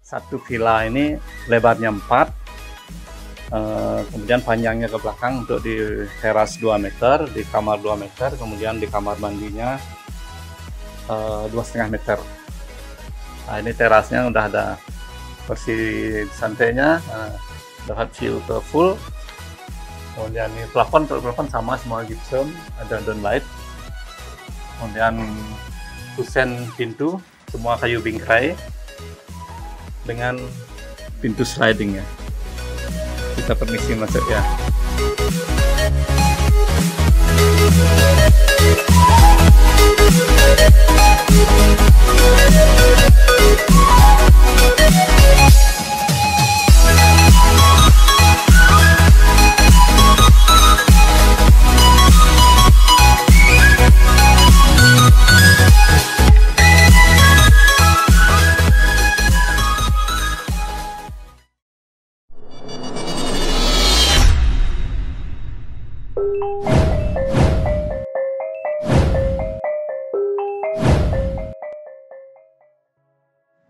Satu villa ini lebarnya 4, kemudian panjangnya ke belakang untuk di teras 2 meter, di kamar 2 meter, kemudian di kamar mandinya 2,5 meter. Nah, ini terasnya udah ada kursi santainya, dapat view ke full. Kemudian ini plafon, untuk plafon sama semua gypsum, ada downlight. Kemudian kusen pintu semua kayu bingkai dengan pintu sliding ya. Kita permisi masuk ya.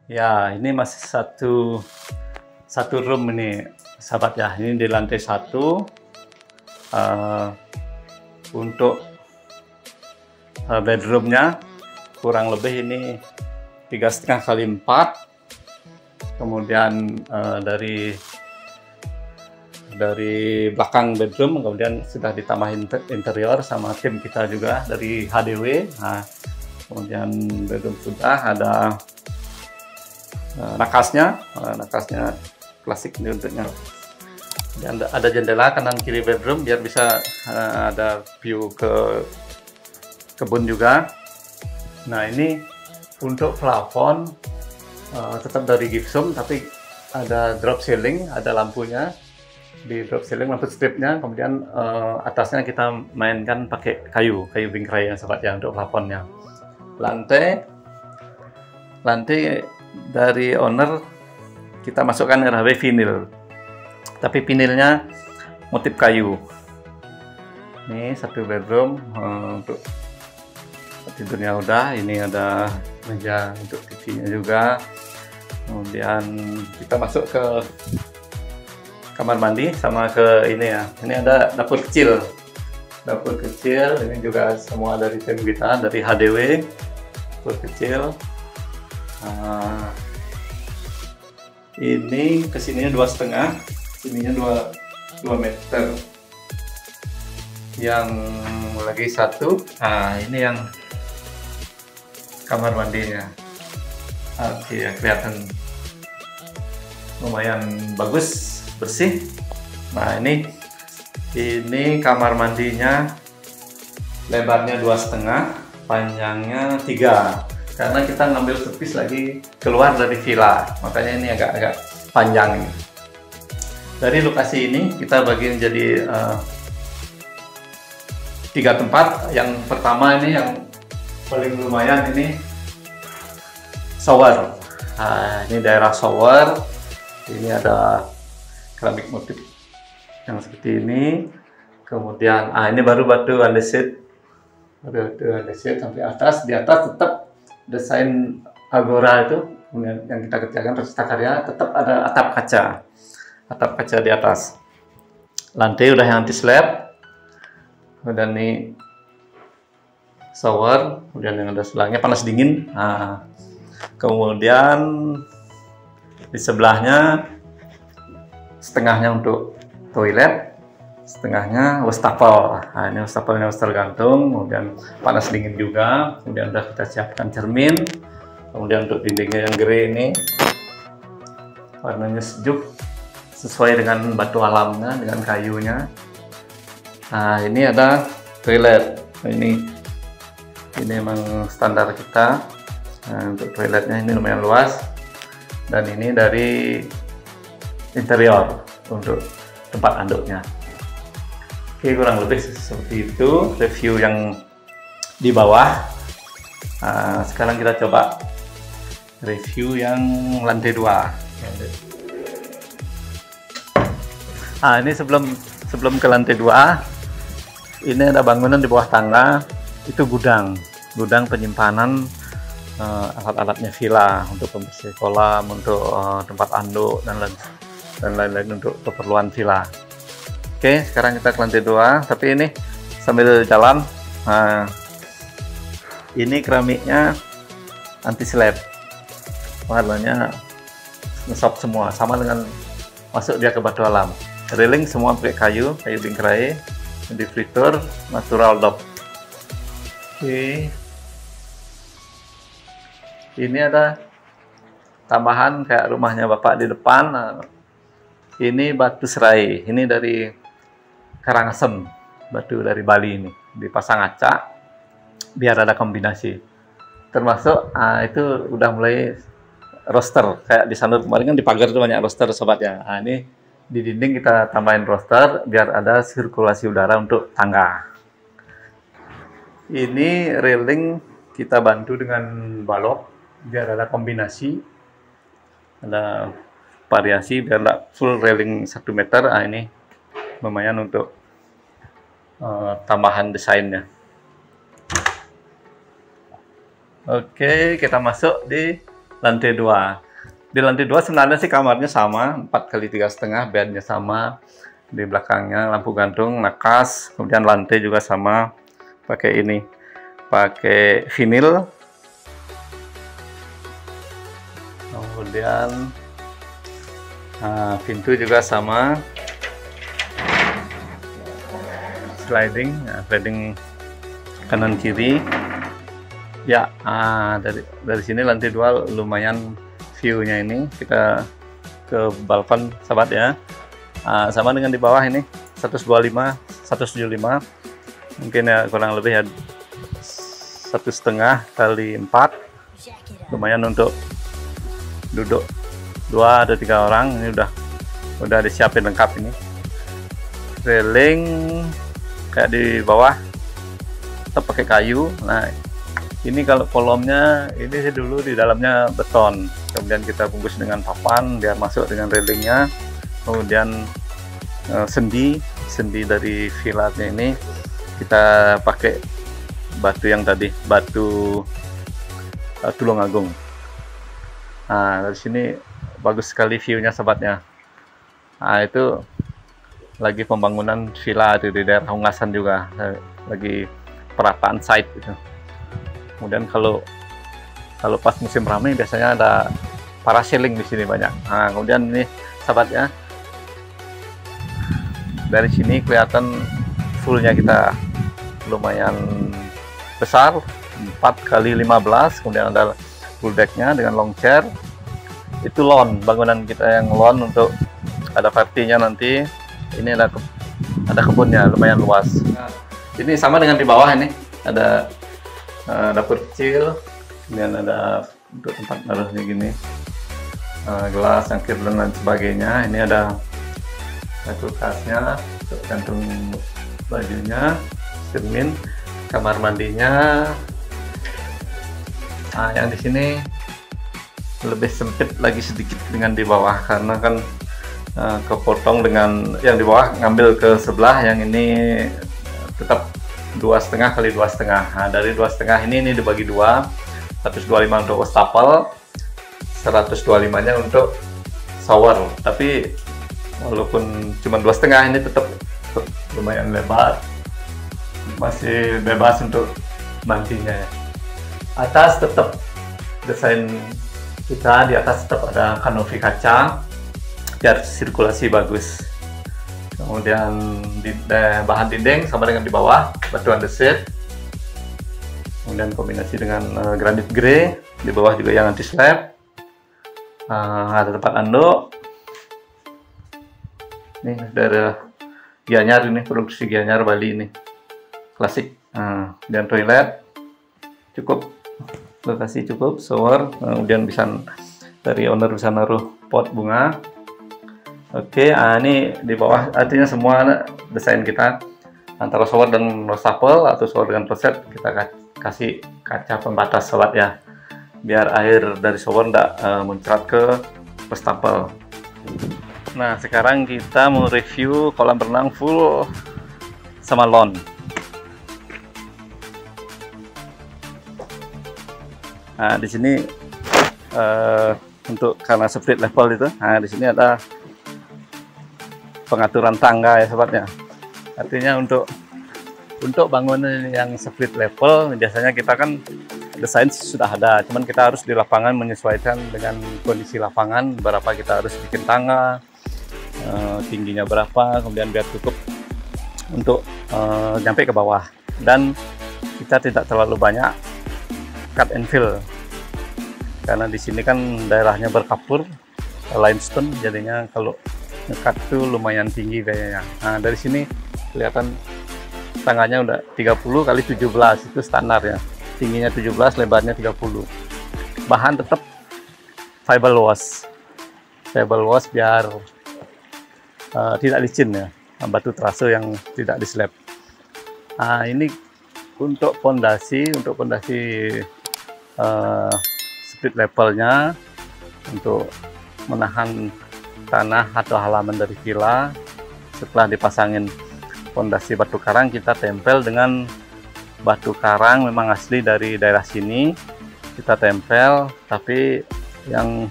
Ya, ini masih satu room ini, sahabat ya. Ini di lantai 1. Untuk bedroomnya kurang lebih ini 3,5 kali 4. Kemudian dari belakang bedroom kemudian sudah ditambahin interior sama tim kita juga dari HDW. Nah, kemudian bedroom sudah ada nakasnya klasik ini untuknya. Dan ada jendela kanan kiri bedroom biar bisa ada view ke kebun juga. Nah, ini untuk plafon tetap dari gypsum tapi ada drop ceiling, ada lampunya di drop ceiling, lampu stripnya. Kemudian atasnya kita mainkan pakai kayu bingkai yang sahabat ya untuk plafonnya. Lantai dari owner kita masukkan RHW vinil, tapi vinilnya motif kayu. Ini satu bedroom untuk tidurnya udah. Ini ada meja untuk TV-nya juga. Kemudian kita masuk ke kamar mandi sama ke ini ya. Ini ada dapur kecil. Ini juga semua dari tim kita dari HDW. Dapur kecil. Ini kesininya 2,5, sininya 2 meter. Yang lagi satu, ini yang kamar mandinya. Oke ya, kelihatan lumayan bagus, bersih. Nah, ini kamar mandinya lebarnya 2,5, panjangnya 3. Karena kita ngambil servis lagi keluar dari villa, makanya ini agak panjang. Dari lokasi ini kita bagi menjadi 3 tempat. Yang pertama ini yang paling lumayan, ini shower. Nah, ini daerah shower. Ini ada keramik motif yang seperti ini. Kemudian ini baru batu andesit, sampai atas. Di atas tetap desain agora itu yang kita kerjakan Persita Karya, tetap ada atap kaca di atas. Lantai udah yang anti slab. Kemudian ini shower, kemudian yang ada selangnya panas dingin. Nah, kemudian di sebelahnya setengahnya untuk toilet, setengahnya wastafel. Nah, ini wastafelnya wastafel gantung, kemudian panas dingin juga. Kemudian udah kita siapkan cermin. Kemudian untuk dindingnya yang grey ini warnanya sejuk sesuai dengan batu alamnya, dengan kayunya. Nah, ini ada toilet. Nah, ini memang standar kita. Nah, untuk toiletnya ini lumayan luas. Dan ini dari interior untuk tempat anduknya. Oke, kurang lebih seperti itu review yang di bawah. Sekarang kita coba review yang lantai 2. Ini sebelum ke lantai 2, ini ada bangunan di bawah tangga, itu gudang penyimpanan alat-alatnya villa, untuk pembersih kolam, untuk tempat anduk dan lain-lain untuk keperluan villa. Oke, sekarang kita ke lantai 2, tapi ini sambil jalan. Nah, ini keramiknya anti slab, warnanya ngesop semua, sama dengan masuk dia ke batu alam. Railing semua pakai kayu bingkai, diffuser, natural dop. Oke. Ini ada tambahan kayak rumahnya bapak di depan. Nah, ini batu serai, ini dari Karangasem, batu dari Bali, ini dipasang acak biar ada kombinasi. Termasuk itu udah mulai roster, kayak di Sanur kemarin kan di pagar itu banyak roster sobatnya. Nah, ini di dinding kita tambahin roster biar ada sirkulasi udara untuk tangga. Ini railing kita bantu dengan balok biar ada kombinasi, ada variasi biar nggak full railing 1 meter. Nah, ini lumayan untuk tambahan desainnya. Oke, kita masuk di lantai 2. Di lantai 2 sebenarnya sih kamarnya sama, 4x3,5, bednya sama, di belakangnya lampu gantung, nakas, kemudian lantai juga sama, pakai ini, pakai vinil, kemudian pintu juga sama, sliding kanan kiri. Ya, dari sini lantai 2 lumayan view-nya. Ini kita ke balkon sobat ya. Sama dengan di bawah, ini 125, 175, mungkin ya kurang lebih ya 1,5 kali 4, lumayan untuk duduk 2 atau 3 orang. Ini udah disiapin lengkap. Ini railing kayak di bawah tetap pakai kayu. Nah, ini kalau kolomnya ini sih dulu di dalamnya beton, kemudian kita bungkus dengan papan biar masuk dengan railingnya. Kemudian sendi dari filatnya ini kita pakai batu yang tadi, batu Tulungagung. Nah, dari sini bagus sekali view-nya sobatnya. Nah, itu lagi pembangunan villa di daerah Hungasan juga, lagi perataan site itu. Kemudian kalau pas musim ramai biasanya ada parasailing di sini banyak. Nah, kemudian ini sahabatnya, dari sini kelihatan fullnya kita lumayan besar, 4x15, kemudian ada full decknya dengan long chair. Itu lawn, bangunan kita yang lawn untuk ada partinya nanti. Ini ada kebunnya lumayan luas. Nah, ini sama dengan di bawah, ini ada dapur kecil, kemudian ada untuk tempat naruhnya gini, gelas, cangkir dan lain sebagainya. Ini ada kulkasnya untuk gantung bajunya, cermin, kamar mandinya. Nah, yang di sini lebih sempit lagi sedikit dengan di bawah, karena kan kepotong dengan yang di bawah, ngambil ke sebelah. Yang ini tetap 2,5 kali 2,5. Nah, dari 2,5 ini dibagi 2, 125 untuk wastafel, 125 nya untuk shower. Tapi walaupun cuma 2,5, ini tetap lumayan lebar, masih bebas untuk mandinya ya. Atas tetap desain kita, di atas tetap ada kanopi kaca biar sirkulasi bagus. Kemudian bahan dinding sama dengan di bawah, batu andesit. Kemudian kombinasi dengan granit grey, di bawah juga yang anti slab. Ada tempat anduk. Ini dari Gianyar, ini produksi Gianyar Bali, ini klasik. Dan toilet cukup, lokasi cukup, shower. Kemudian bisa dari owner bisa naruh pot bunga. Oke, ini di bawah artinya semua desain kita, antara shower dan wastafel atau shower dengan kloset, kita kasih kaca pembatas sobat ya, biar air dari shower tidak muncrat ke wastafel. Nah, sekarang kita mau review kolam renang full sama lawn. Nah, di sini untuk karena split level itu, nah di sini ada pengaturan tangga ya sobatnya. Artinya untuk bangunan yang split level biasanya kita kan desain sudah ada, cuman kita harus di lapangan menyesuaikan dengan kondisi lapangan, berapa kita harus bikin tangga, tingginya berapa, kemudian biar cukup untuk sampai ke bawah, dan kita tidak terlalu banyak cut and fill karena di sini kan daerahnya berkapur limestone, jadinya kalau ngekat tuh lumayan tinggi kayaknya. Nah dari sini kelihatan tangganya udah 30 kali 17, itu standar ya, tingginya 17, lebarnya 30. Bahan tetap fiber wash biar tidak licin ya, batu terase yang tidak dislab. Nah ini untuk pondasi split levelnya, untuk menahan tanah atau halaman dari villa. Setelah dipasangin pondasi batu karang, kita tempel dengan batu karang memang asli dari daerah sini, kita tempel, tapi yang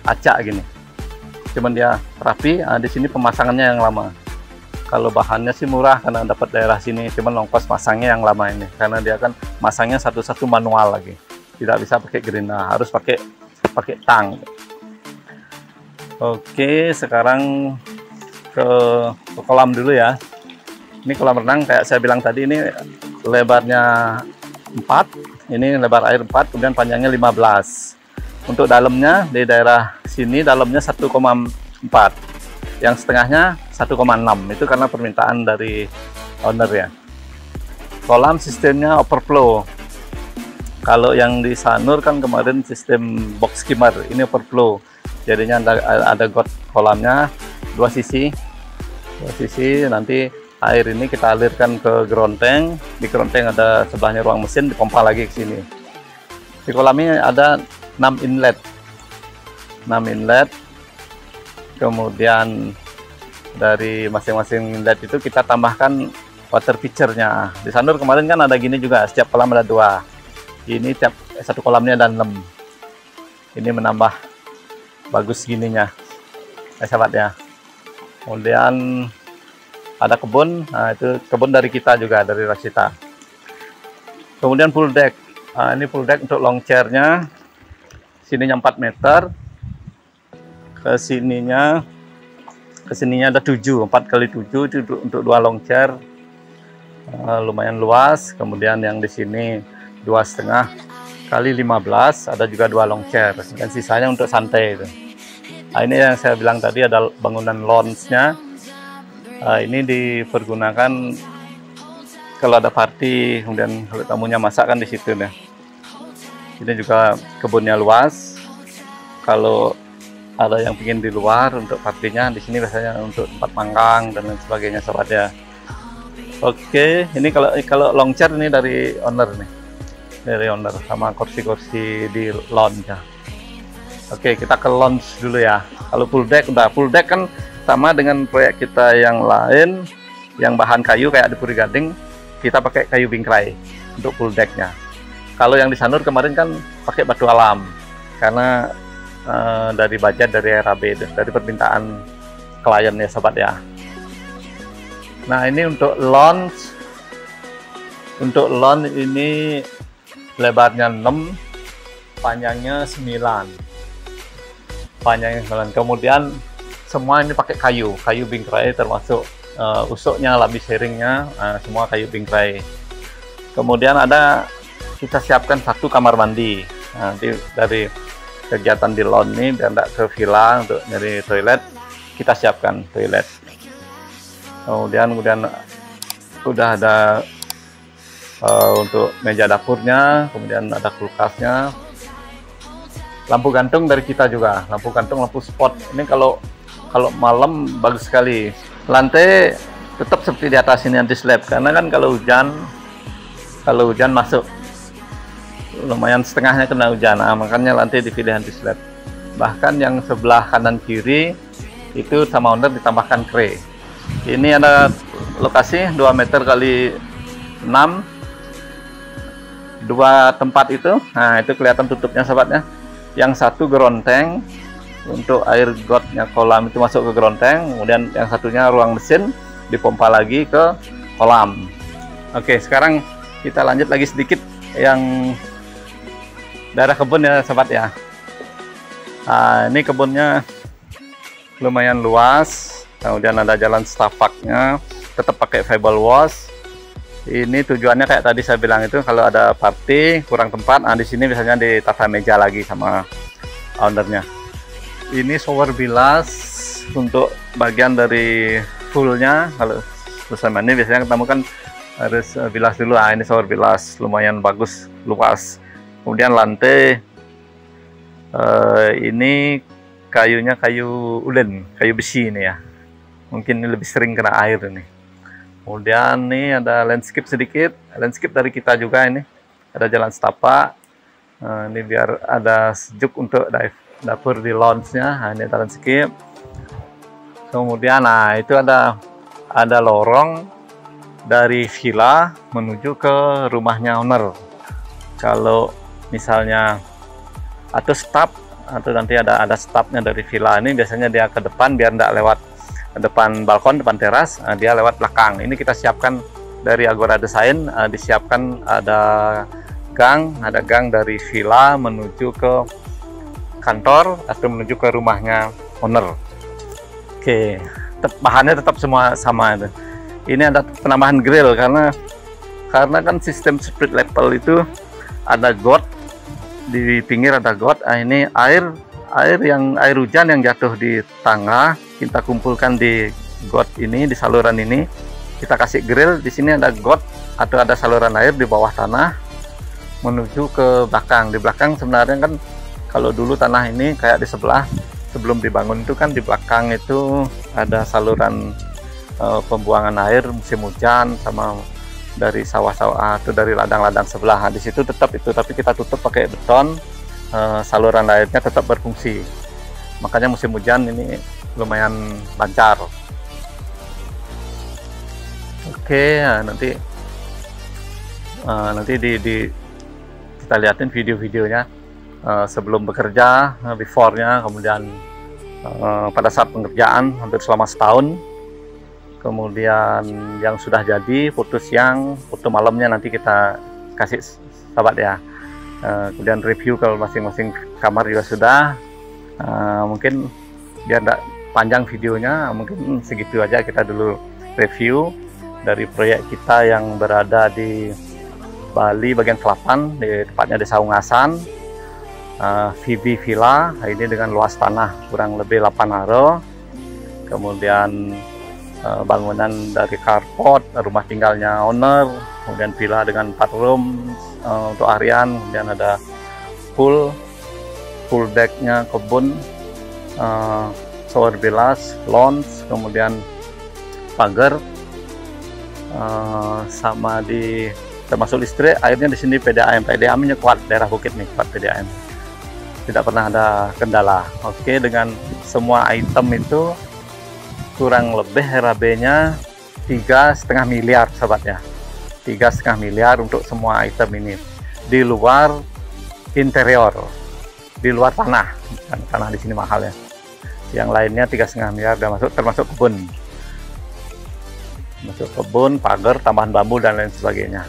acak gini, cuman dia rapi. Di sini pemasangannya yang lama. Kalau bahannya sih murah karena dapat daerah sini, cuman ongkos masangnya yang lama ini, karena dia kan masangnya satu-satu manual lagi, tidak bisa pakai gerina, harus pakai tang. Oke, sekarang ke kolam dulu ya. Ini kolam renang kayak saya bilang tadi, ini lebarnya 4, ini lebar air 4, kemudian panjangnya 15. Untuk dalamnya di daerah sini dalamnya 1,4, yang setengahnya 1,6, itu karena permintaan dari owner ya. Kolam sistemnya overflow. Kalau yang di Sanur kan kemarin sistem box skimmer, ini overflow. Jadinya ada got kolamnya dua sisi. Nanti air ini kita alirkan ke groundtank. Di groundtank ada sebelahnya ruang mesin, dipompa lagi ke sini. Di kolam ini ada 6 inlet. Kemudian dari masing-masing inlet itu kita tambahkan water feature-nya. Di Sanur kemarin kan ada gini juga, setiap kolam ada 2. Ini tiap satu kolamnya ada 6. Ini menambah bagus gininya, sahabat ya. Kemudian ada kebun, nah itu kebun dari kita juga, dari Rasita. Kemudian full deck. Nah, ini full deck untuk long chair-nya. Sininya 4 meter. Kesininya ada 7, 4 kali 7 itu untuk 2 long chair. Lumayan luas. Kemudian yang di sini 2,5 kali 15, ada juga 2 long chair, dan sisanya untuk santai itu. Nah, ini yang saya bilang tadi, ada bangunan lounge-nya. Ini dipergunakan kalau ada party, kemudian kalau tamunya masak kan di situ nih. Ini juga kebunnya luas. Kalau ada yang ingin di luar untuk partinya, di sini biasanya untuk tempat manggang dan lain sebagainya, sobat ya. Oke, ini kalau long chair ini dari owner nih, sama kursi-kursi di lounge ya. Oke, kita ke lounge dulu ya. Kalau full deck, full deck kan sama dengan proyek kita yang lain, yang bahan kayu kayak di Puri Gading, kita pakai kayu bingkai untuk full decknya. Kalau yang di Sanur kemarin kan pakai batu alam, karena dari budget dari RAB, dari permintaan klien ya sobat ya. Nah ini untuk lounge ini lebarnya 6, panjangnya 9. Kemudian semua ini pakai kayu bingkai, termasuk usuknya, labis sharingnya, semua kayu bingkai. Kemudian kita siapkan 1 kamar mandi. Nanti dari kegiatan di lounge ini, dan ke villa untuk nyari toilet, kita siapkan toilet. Kemudian udah ada untuk meja dapurnya, kemudian ada kulkasnya, lampu gantung dari kita juga, lampu gantung, lampu spot. Ini kalau malam bagus sekali. Lantai tetap seperti di atas ini, anti slab, karena kan kalau hujan masuk, lumayan setengahnya kena hujan, makanya lantai dipilih anti slab. Bahkan yang sebelah kanan kiri itu sama owner ditambahkan kre. Ini ada lokasi 2 meter kali 6, dua tempat itu. Nah, itu kelihatan tutupnya sobatnya. Yang satu geronteng untuk air gotnya kolam itu masuk ke geronteng, kemudian yang satunya ruang mesin dipompa lagi ke kolam. Oke, sekarang kita lanjut lagi sedikit yang daerah kebun ya sobat ya. Nah, ini kebunnya lumayan luas, kemudian ada jalan setapaknya, tetap pakai fiber wash. Ini tujuannya kayak tadi saya bilang itu, kalau ada party kurang tempat, nah di sini biasanya ditata meja lagi sama ownernya. Ini shower bilas untuk bagian dari fullnya. Kalau selesai mandi biasanya ketemu kan harus bilas dulu. Nah, ini shower bilas lumayan bagus, luas. Kemudian lantai ini kayunya kayu ulen, kayu besi ini ya. Mungkin ini lebih sering kena air ini. Kemudian nih ada landscape sedikit, landscape dari kita juga ini. Ada jalan setapak. Ini biar ada sejuk untuk dapur di lounge-nya. Nah, ini ada landscape. Kemudian nah itu ada lorong dari villa menuju ke rumahnya owner. Kalau misalnya atau staf, atau nanti ada stafnya dari villa ini, biasanya dia ke depan biar tidak lewat depan balkon, depan teras, dia lewat belakang. Ini kita siapkan dari Agora Design, disiapkan ada gang dari villa menuju ke kantor atau menuju ke rumahnya owner. Oke, bahannya tetap semua sama itu. Ini ada penambahan grill karena kan sistem split level itu ada got di pinggir, ada got. Ini air hujan yang jatuh di tangga kita kumpulkan di got ini, di saluran ini kita kasih grill. Di sini ada got atau ada saluran air di bawah tanah menuju ke belakang. Di belakang sebenarnya kan kalau dulu tanah ini kayak di sebelah sebelum dibangun itu kan di belakang itu ada saluran pembuangan air musim hujan sama dari sawah-sawah atau dari ladang-ladang sebelah. Nah, di situ tetap itu, tapi kita tutup pakai beton. Saluran airnya tetap berfungsi, makanya musim hujan ini lumayan lancar. Oke, nanti kita lihatin video-videonya sebelum bekerja, before-nya, kemudian pada saat pengerjaan hampir selama setahun, kemudian yang sudah jadi, foto siang, foto malamnya nanti kita kasih sahabat ya. Kemudian review kalau masing-masing kamar juga sudah. Mungkin biar tidak panjang videonya, mungkin segitu aja kita dulu review dari proyek kita yang berada di Bali bagian selatan, di tepatnya Desa Ungasan, VV Villa. Ini dengan luas tanah kurang lebih 8 aro. Kemudian bangunan dari carport, rumah tinggalnya owner, kemudian villa dengan 4 room untuk harian, kemudian ada full decknya kebun, shower bilas, lounge, kemudian pagar, sama termasuk listrik. Airnya di sini PDAM-nya kuat, daerah bukit nih kuat PDAM, tidak pernah ada kendala. Oke, dengan semua item itu kurang lebih RAB-nya 3,5 miliar sobatnya. 3,5 miliar untuk semua item ini, di luar interior, di luar tanah. Tanah di sini mahal ya. Yang lainnya 3,5 miliar udah masuk, termasuk kebun, pagar, tambahan bambu dan lain sebagainya.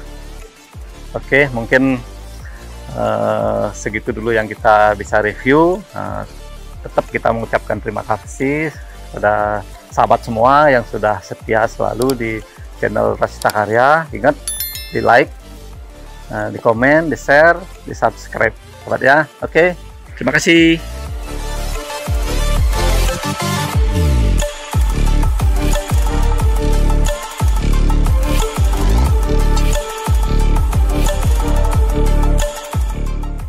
Oke, mungkin segitu dulu yang kita bisa review. Tetap kita mengucapkan terima kasih pada sahabat semua yang sudah setia selalu di channel Rasita Karya. Ingat, di like, di komen, di share, di subscribe sobat ya. Oke, terima kasih.